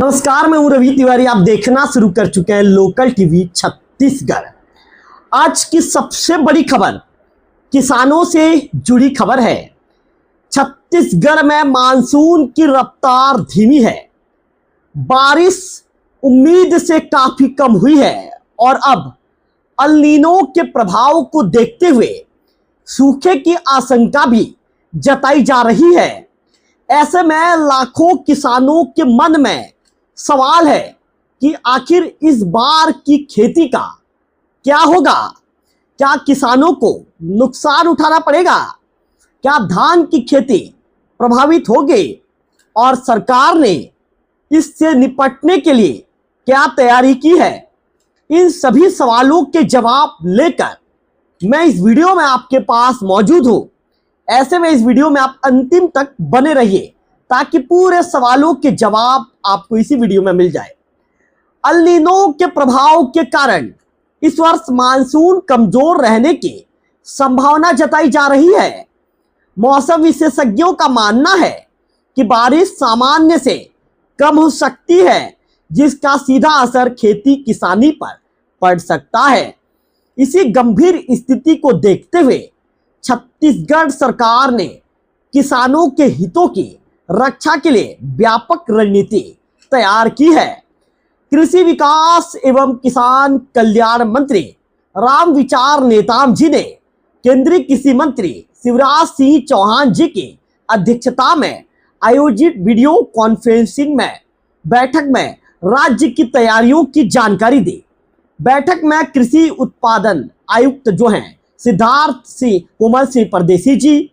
नमस्कार, मैं हूं रवि तिवारी। आप देखना शुरू कर चुके हैं लोकल टीवी छत्तीसगढ़। आज की सबसे बड़ी खबर किसानों से जुड़ी खबर है। छत्तीसगढ़ में मानसून की रफ्तार धीमी है। बारिश उम्मीद से काफी कम हुई है और अब अल नीनो के प्रभाव को देखते हुए सूखे की आशंका भी जताई जा रही है। ऐसे में लाखों किसानों के मन में सवाल है कि आखिर इस बार की खेती का क्या होगा। क्या किसानों को नुकसान उठाना पड़ेगा? क्या धान की खेती प्रभावित होगी और सरकार ने इससे निपटने के लिए क्या तैयारी की है? इन सभी सवालों के जवाब लेकर मैं इस वीडियो में आपके पास मौजूद हूं। ऐसे में इस वीडियो में आप अंतिम तक बने रहिए ताकि पूरे सवालों के जवाब आपको इसी वीडियो में मिल जाए। अल नीनो के प्रभाव के कारण इस वर्ष मानसून कमजोर रहने की संभावना जताई जा रही है। मौसम विशेषज्ञों का मानना है कि बारिश सामान्य से कम हो सकती है, जिसका सीधा असर खेती किसानी पर पड़ सकता है। इसी गंभीर स्थिति को देखते हुए छत्तीसगढ़ सरकार ने किसानों के हितों की रक्षा के लिए व्यापक रणनीति तैयार की है। कृषि विकास एवं किसान कल्याण मंत्री रामविचार नेताम जी ने केंद्रीय कृषि मंत्री शिवराज सिंह चौहान जी की अध्यक्षता में आयोजित वीडियो कॉन्फ्रेंसिंग में बैठक में राज्य की तैयारियों की जानकारी दी। बैठक में कृषि उत्पादन आयुक्त जो हैं सिद्धार्थ सिंह कोमल सिंह परदेसी जी,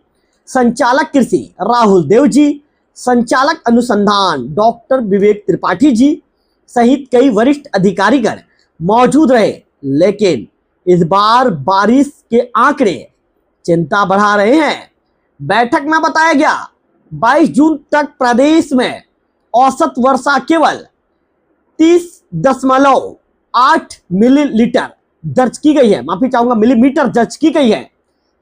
संचालक कृषि राहुल देव जी, संचालक अनुसंधान डॉक्टर विवेक त्रिपाठी जी सहित कई वरिष्ठ अधिकारीगण मौजूद रहे। लेकिन इस बार बारिश के आंकड़े चिंता बढ़ा रहे हैं। बैठक में बताया गया 22 जून तक प्रदेश में औसत वर्षा केवल 30.8 मिलीलीटर दर्ज की गई है। माफी चाहूंगा, मिलीमीटर दर्ज की गई है।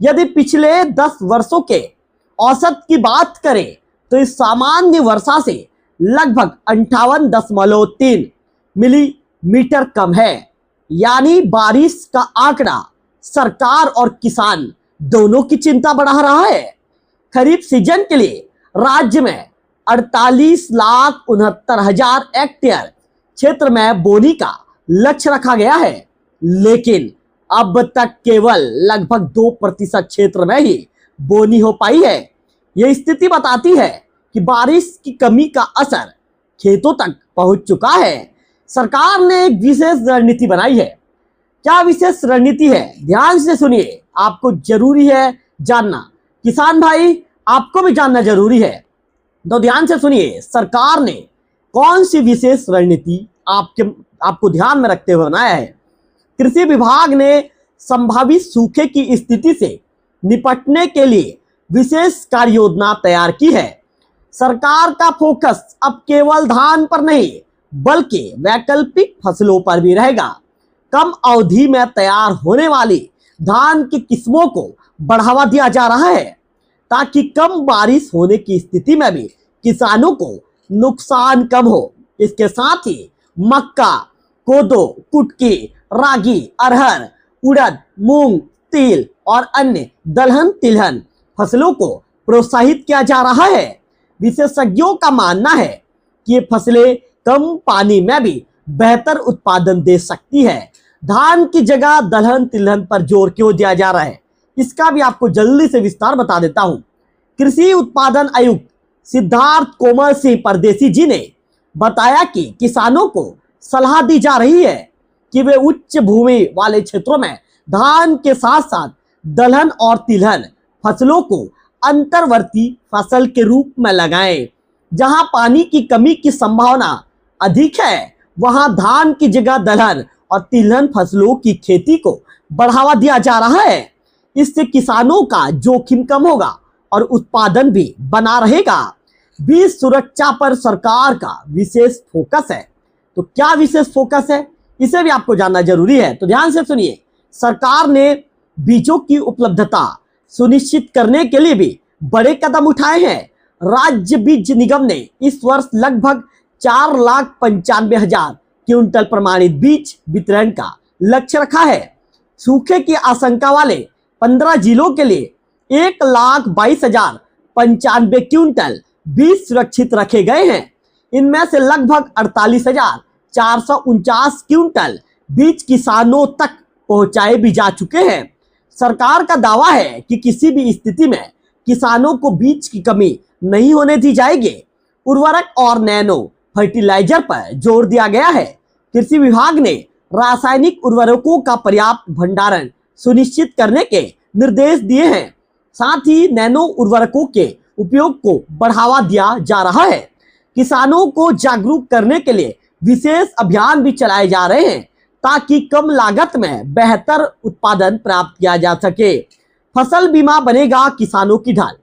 यदि पिछले 10 वर्षों के औसत की बात करें तो इस सामान्य वर्षा से लगभग 58.3 मिलीमीटर कम है। यानी बारिश का आंकड़ा सरकार और किसान दोनों की चिंता बढ़ा रहा है। खरीफ सीजन के लिए राज्य में 48,69,000 हेक्टेयर क्षेत्र में बोनी का लक्ष्य रखा गया है, लेकिन अब तक केवल लगभग 2% क्षेत्र में ही बोनी हो पाई है। यह स्थिति बताती है कि बारिश की कमी का असर खेतों तक पहुंच चुका है। सरकार ने एक विशेष रणनीति बनाई है। क्या विशेष रणनीति है? ध्यान से सुनिए, आपको जरूरी है जानना। किसान भाई, आपको भी जानना जरूरी है, तो ध्यान से सुनिए। सरकार ने कौन सी विशेष रणनीति आपको ध्यान में रखते हुए बनाया है? कृषि विभाग ने संभावित सूखे की स्थिति से निपटने के लिए विशेष कार्य योजना तैयार की है। सरकार का फोकस अब केवल धान पर नहीं बल्कि वैकल्पिक फसलों पर भी रहेगा। कम अवधि में तैयार होने वाली धान की किस्मों को बढ़ावा दिया जा रहा है ताकि कम बारिश होने की स्थिति में भी किसानों को नुकसान कम हो। इसके साथ ही मक्का, कोदो, कुटकी, रागी, अरहर, उड़द, मूंग, तिल और अन्य दलहन तिलहन फसलों को प्रोत्साहित किया जा रहा है। विशेषज्ञों का मानना है कि ये फसलें कम पानी में भी बेहतर उत्पादन दे सकती है। धान की जगह दलहन तिलहन पर जोर क्यों दिया जा रहा है, इसका भी आपको जल्दी से विस्तार बता देता हूं। कृषि उत्पादन आयुक्त सिद्धार्थ कोमल सिंह परदेसी जी ने बताया कि किसानों को सलाह दी जा रही है कि वे उच्च भूमि वाले क्षेत्रों में धान के साथ साथ दलहन और तिलहन फसलों को अंतर्वर्ती फसल के रूप में लगाएं। जहां पानी की कमी की संभावना अधिक है, वहां धान की जगह दलहन और तिलहन फसलों की खेती को बढ़ावा दिया जा रहा है। इससे किसानों का जोखिम कम होगा और उत्पादन भी बना रहेगा। बीज सुरक्षा पर सरकार का विशेष फोकस है। तो क्या विशेष फोकस है, इसे भी आपको जानना जरूरी है। तो ध्यान से सुनिए। सरकार ने बीजों की उपलब्धता सुनिश्चित करने के लिए भी बड़े कदम उठाए हैं। राज्य बीज निगम ने इस वर्ष लगभग 4,95,000 क्विंटल प्रमाणित बीज वितरण का लक्ष्य रखा है। सूखे की आशंका वाले 15 जिलों के लिए 1,22,095 क्विंटल बीज सुरक्षित रखे गए हैं। इनमें से लगभग 48,449 क्विंटल बीज किसानों तक पहुंचाए भी जा चुके हैं। सरकार का दावा है कि किसी भी स्थिति में किसानों को बीज की कमी नहीं होने दी जाएगी। उर्वरक और नैनो फर्टिलाइजर पर जोर दिया गया है। कृषि विभाग ने रासायनिक उर्वरकों का पर्याप्त भंडारण सुनिश्चित करने के निर्देश दिए हैं। साथ ही नैनो उर्वरकों के उपयोग को बढ़ावा दिया जा रहा है। किसानों को जागरूक करने के लिए विशेष अभियान भी चलाए जा रहे हैं ताकि कम लागत में बेहतर उत्पादन प्राप्त किया जा सके। फसल बीमा बनेगा किसानों की ढाल।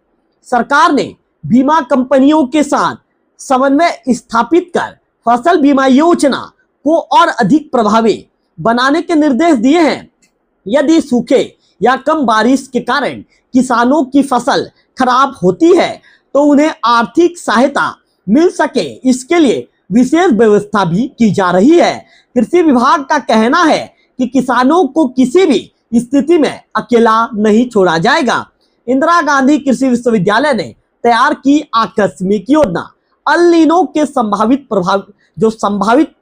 सरकार ने बीमा कंपनियों के साथ समन्वय स्थापित कर फसल बीमा योजना को और अधिक प्रभावी बनाने के निर्देश दिए हैं। यदि सूखे या कम बारिश के कारण किसानों की फसल खराब होती है तो उन्हें आर्थिक सहायता मिल सके, इसके लिए विशेष व्यवस्था भी की जा रही है। कृषि विभाग का कहना है कि किसानों को किसी भी स्थिति में अकेला नहीं छोड़ा जाएगा। इंदिरा गांधी कृषि विश्वविद्यालय ने तैयार की आकस्मिक योजना। अल नीनो के संभावित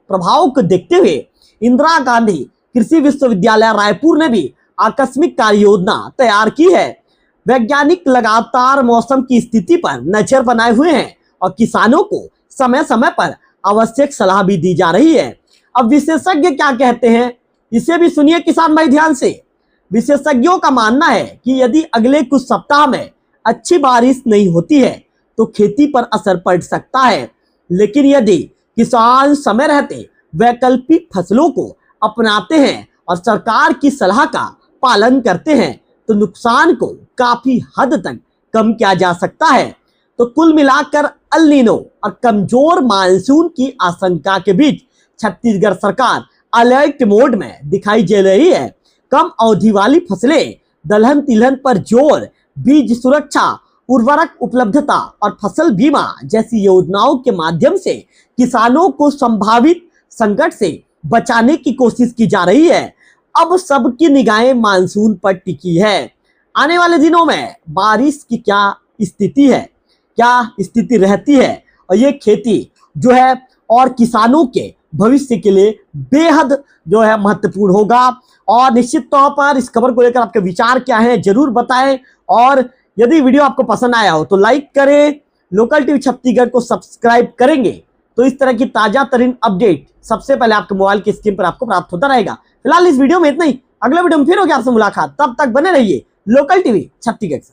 प्रभाव को देखते हुए इंदिरा गांधी कृषि विश्वविद्यालय रायपुर ने भी आकस्मिक कार्य योजना तैयार की है। वैज्ञानिक लगातार मौसम की स्थिति पर नजर बनाए हुए हैं और किसानों को समय समय पर आवश्यक सलाह भी दी जा रही है। अब विशेषज्ञ क्या कहते हैं, इसे भी सुनिए किसान भाई ध्यान से। विशेषज्ञों का मानना है कि यदि अगले कुछ सप्ताह में अच्छी बारिश नहीं होती है तो खेती पर असर पड़ सकता है, लेकिन यदि किसान समय रहते वैकल्पिक फसलों को अपनाते हैं और सरकार की सलाह का पालन करते हैं तो नुकसान को काफी हद तक कम किया जा सकता है। तो कुल मिलाकर अल नीनो और कमजोर मानसून की आशंका के बीच छत्तीसगढ़ सरकार अलर्ट मोड में दिखाई दे रही है। कम अवधि वाली फसलें, दलहन तिलहन पर जोर, बीज सुरक्षा, उर्वरक उपलब्धता और फसल बीमा जैसी योजनाओं के माध्यम से किसानों को संभावित संकट से बचाने की कोशिश की जा रही है। अब सबकी निगाहें मानसून पर टिकी है। आने वाले दिनों में बारिश की क्या स्थिति है, क्या स्थिति रहती है, और ये खेती जो है और किसानों के भविष्य के लिए बेहद जो है महत्वपूर्ण होगा। और निश्चित तौर पर इस खबर को लेकर आपके विचार क्या हैं जरूर बताएं। और यदि वीडियो आपको पसंद आया हो तो लाइक करें, लोकल टीवी छत्तीसगढ़ को सब्सक्राइब करेंगे तो इस तरह की ताजा तरीन अपडेट सबसे पहले आपके मोबाइल की स्क्रीन पर आपको प्राप्त होता रहेगा। फिलहाल इस वीडियो में इतना ही, अगले वीडियो में फिर होगी आपसे मुलाकात। तब तक बने रहिए लोकल टीवी छत्तीसगढ़ से।